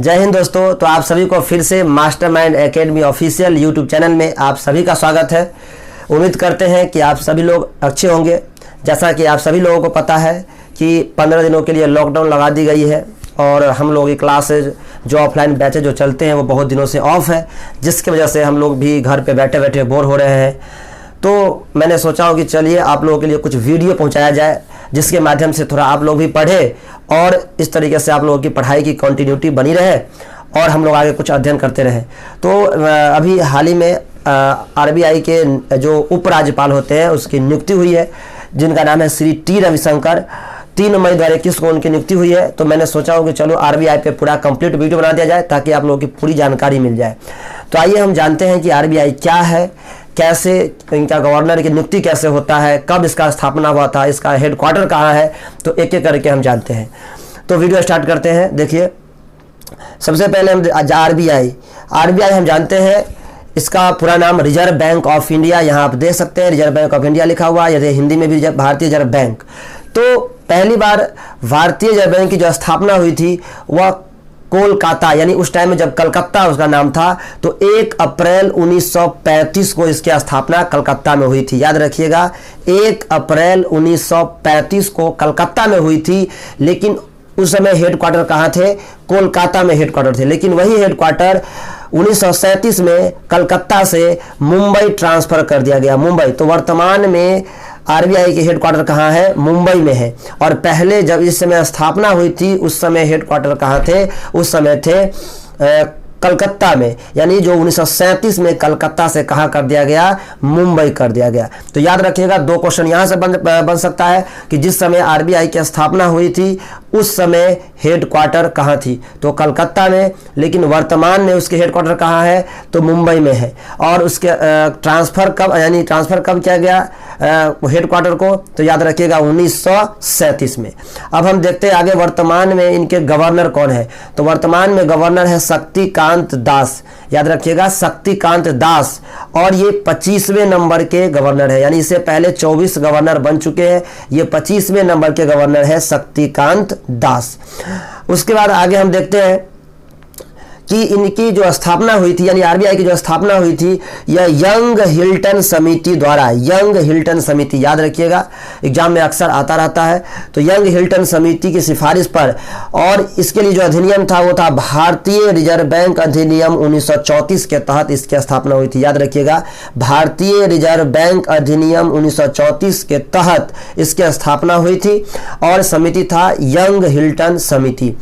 जय हिंद दोस्तों। तो आप सभी को फिर से mastermind academy official YouTube channel में आप सभी का स्वागत है। उम्मीद करते हैं कि आप सभी लोग अच्छे होंगे। जैसा कि आप सभी लोगों को पता है कि 15 दिनों के लिए लॉकडाउन लगा दी गई है और हम लोग की क्लासेज जो ऑफलाइन बैचेज जो चलते हैं वो बहुत दिनों से ऑफ है, जिसकी वजह से हम लोग भी घर पे बैठे बैठे बोर हो रहे हैं। तो मैंने सोचा हो कि चलिए आप लोगों के लिए कुछ वीडियो पहुंचाया जाए, जिसके माध्यम से थोड़ा आप लोग भी पढ़ें और इस तरीके से आप लोगों की पढ़ाई की कंटिन्यूटी बनी रहे और हम लोग आगे कुछ अध्ययन करते रहें। तो अभी हाल ही में आरबीआई के जो उपराज्यपाल होते हैं उसकी नियुक्ति हुई है, जिनका नाम है श्री टी रविशंकर। 3 मई 2021 को उनकी नियुक्ति हुई है। तो मैंने सोचा हो कि चलो आरबीआई पे पूरा कंप्लीट वीडियो बना दिया जाए ताकि आप लोगों की पूरी जानकारी मिल जाए। तो आइए हम जानते हैं कि आरबीआई क्या है, कैसे इनका गवर्नर की नियुक्ति कैसे होता है, कब इसका स्थापना हुआ था, इसका हेडक्वार्टर कहाँ है, तो एक एक करके हम जानते हैं। तो वीडियो स्टार्ट करते हैं। देखिए, सबसे पहले हम आरबीआई हम जानते हैं, इसका पूरा नाम रिजर्व बैंक ऑफ इंडिया, यहाँ आप देख सकते हैं रिजर्व बैंक ऑफ इंडिया लिखा हुआ है, यदि हिंदी में भी भारतीय रिजर्व बैंक। तो पहली बार भारतीय रिजर्व बैंक की जो स्थापना हुई थी वह कोलकाता, यानी उस टाइम में जब कलकत्ता उसका नाम था, तो 1 अप्रैल 1935 को इसकी स्थापना कलकत्ता में हुई थी। याद रखिएगा, 1 अप्रैल 1935 को कलकत्ता में हुई थी, लेकिन उस समय हेडक्वार्टर कहाँ थे? कोलकाता में हेडक्वार्टर थे। लेकिन वही हेडक्वार्टर 1937 में कलकत्ता से मुंबई ट्रांसफर कर दिया गया, मुंबई। तो वर्तमान में आरबीआई के हेडक्वार्टर कहाँ है? मुंबई में है। और पहले जब इस समय स्थापना हुई थी उस समय हेडक्वार्टर कहाँ थे? उस समय थे कलकत्ता में, यानी जो 1937 में कलकत्ता से कहाँ कर दिया गया? मुंबई कर दिया गया। तो याद रखिएगा, 2 क्वेश्चन यहाँ से बन सकता है कि जिस समय आरबीआई की स्थापना हुई थी उस समय हेडक्वार्टर कहाँ थी? तो कलकत्ता में, लेकिन वर्तमान में उसके हेडक्वार्टर कहाँ है? तो मुंबई में है। और उसके ट्रांसफ़र कब किया गया हेडक्वार्टर को? तो याद रखिएगा 1937 में। अब हम देखते हैं आगे वर्तमान में इनके गवर्नर कौन है। तो वर्तमान में गवर्नर है शक्तिकांत दास। याद रखिएगा, शक्तिकांत दास, और ये 25वें नंबर के गवर्नर है, यानी इससे पहले 24 गवर्नर बन चुके हैं, ये 25वें नंबर के गवर्नर है शक्तिकांत दास। उसके बाद आगे हम देखते हैं कि इनकी जो स्थापना हुई थी, यानी आरबीआई की जो स्थापना हुई थी, यह यंग हिल्टन समिति द्वारा, यंग हिल्टन समिति, याद रखिएगा एग्जाम में अक्सर आता रहता है। तो यंग हिल्टन समिति की सिफारिश पर, और इसके लिए जो अधिनियम था वो था भारतीय रिजर्व बैंक अधिनियम 1934 के तहत इसकी स्थापना हुई थी। याद रखिएगा, भारतीय रिजर्व बैंक अधिनियम 1934 के तहत इसकी स्थापना हुई थी और समिति था यंग हिल्टन समिति।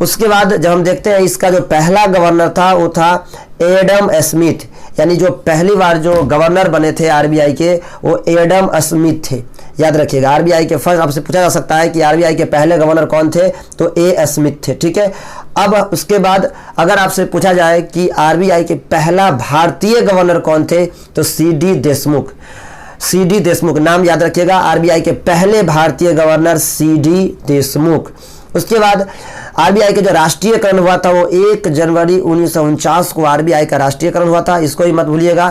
उसके बाद जब हम देखते हैं, इसका जो पहला गवर्नर था वो था एडम स्मिथ, यानी जो पहली बार जो गवर्नर बने थे आरबीआई के वो एडम स्मिथ थे। याद रखिएगा, आरबीआई के फर्स्ट आपसे पूछा जा सकता है कि आरबीआई के पहले गवर्नर कौन थे? तो ए स्मिथ थे। ठीक है। अब उसके बाद अगर आपसे पूछा जाए कि आरबीआई के पहला भारतीय गवर्नर कौन थे, तो सीडी देशमुख। सीडी देशमुख नाम याद रखिएगा, आरबीआई के पहले भारतीय गवर्नर सीडी देशमुख। उसके बाद आरबीआई का जो राष्ट्रीयकरण हुआ था वो 1 जनवरी 1949 को आरबीआई का राष्ट्रीयकरण हुआ था। इसको ही मत भूलिएगा,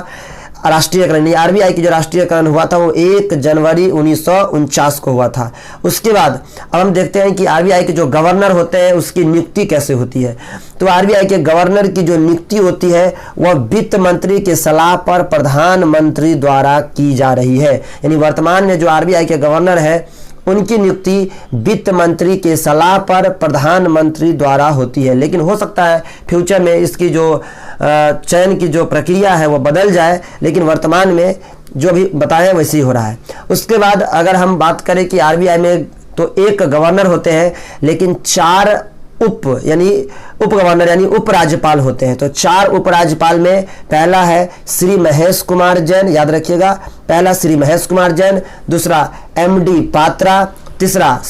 राष्ट्रीयकरण नहीं, आरबीआई की जो राष्ट्रीयकरण हुआ था वो 1 जनवरी 1949 को हुआ था। उसके बाद अब हम देखते हैं कि आरबीआई के जो गवर्नर होते हैं उसकी नियुक्ति कैसे होती है। तो आरबीआई के गवर्नर की जो नियुक्ति होती है वह वित्त मंत्री के सलाह पर प्रधानमंत्री द्वारा की जा रही है। यानी वर्तमान में जो आरबीआई के गवर्नर है उनकी नियुक्ति वित्त मंत्री के सलाह पर प्रधानमंत्री द्वारा होती है। लेकिन हो सकता है फ्यूचर में इसकी जो चयन की जो प्रक्रिया है वो बदल जाए, लेकिन वर्तमान में जो भी बताएं वैसे ही हो रहा है। उसके बाद अगर हम बात करें कि आरबीआई में तो 1 गवर्नर होते हैं, लेकिन 4 उप गवर्नर यानी उपराज्यपाल होते हैं। तो 4 उपराज्यपाल में पहला है श्री महेश कुमार जैन, याद रखिएगा, पहला श्री महेश कुमार जैन, दूसरा एमडी पात्रा, तीसरा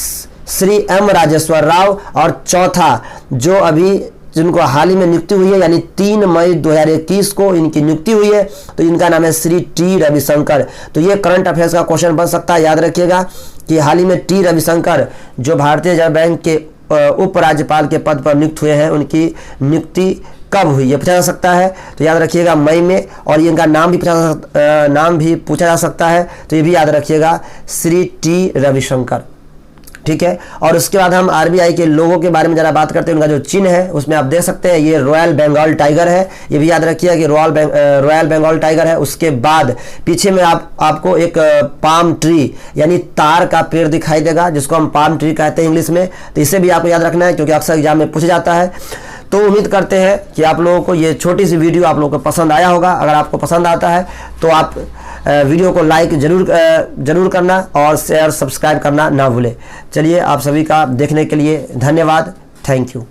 श्री एम राजेश्वर राव, और चौथा जो अभी जिनको हाल ही में नियुक्ति हुई है, यानी 3 मई 2021 को इनकी नियुक्ति हुई है, तो इनका नाम है श्री टी रविशंकर। तो ये करंट अफेयर्स का क्वेश्चन बन सकता है। याद रखिएगा कि हाल ही में टी रविशंकर जो भारतीय रिजर्व बैंक के उपराज्यपाल के पद पर नियुक्त हुए हैं, उनकी नियुक्ति कब हुई ये पूछा जा सकता है। तो याद रखिएगा मई में, और इनका नाम भी पूछा जा सकता है, तो ये भी याद रखिएगा श्री टी रविशंकर। ठीक है। और उसके बाद हम आरबीआई के लोगों के बारे में जरा बात करते हैं। उनका जो चिन्ह है उसमें आप देख सकते हैं ये रॉयल बंगाल टाइगर है, ये भी याद रखिए कि रॉयल बंगाल टाइगर है। उसके बाद पीछे में आपको एक पाम ट्री यानी तार का पेड़ दिखाई देगा, जिसको हम पाम ट्री कहते हैं इंग्लिश में। तो इसे भी आपको याद रखना है क्योंकि अक्सर एग्जाम में पूछा जाता है। तो उम्मीद करते हैं कि आप लोगों को ये छोटी सी वीडियो आप लोगों को पसंद आया होगा। अगर आपको पसंद आता है तो आप वीडियो को लाइक जरूर करना और शेयर सब्सक्राइब करना ना भूलें। चलिए, आप सभी का देखने के लिए धन्यवाद। Thank you.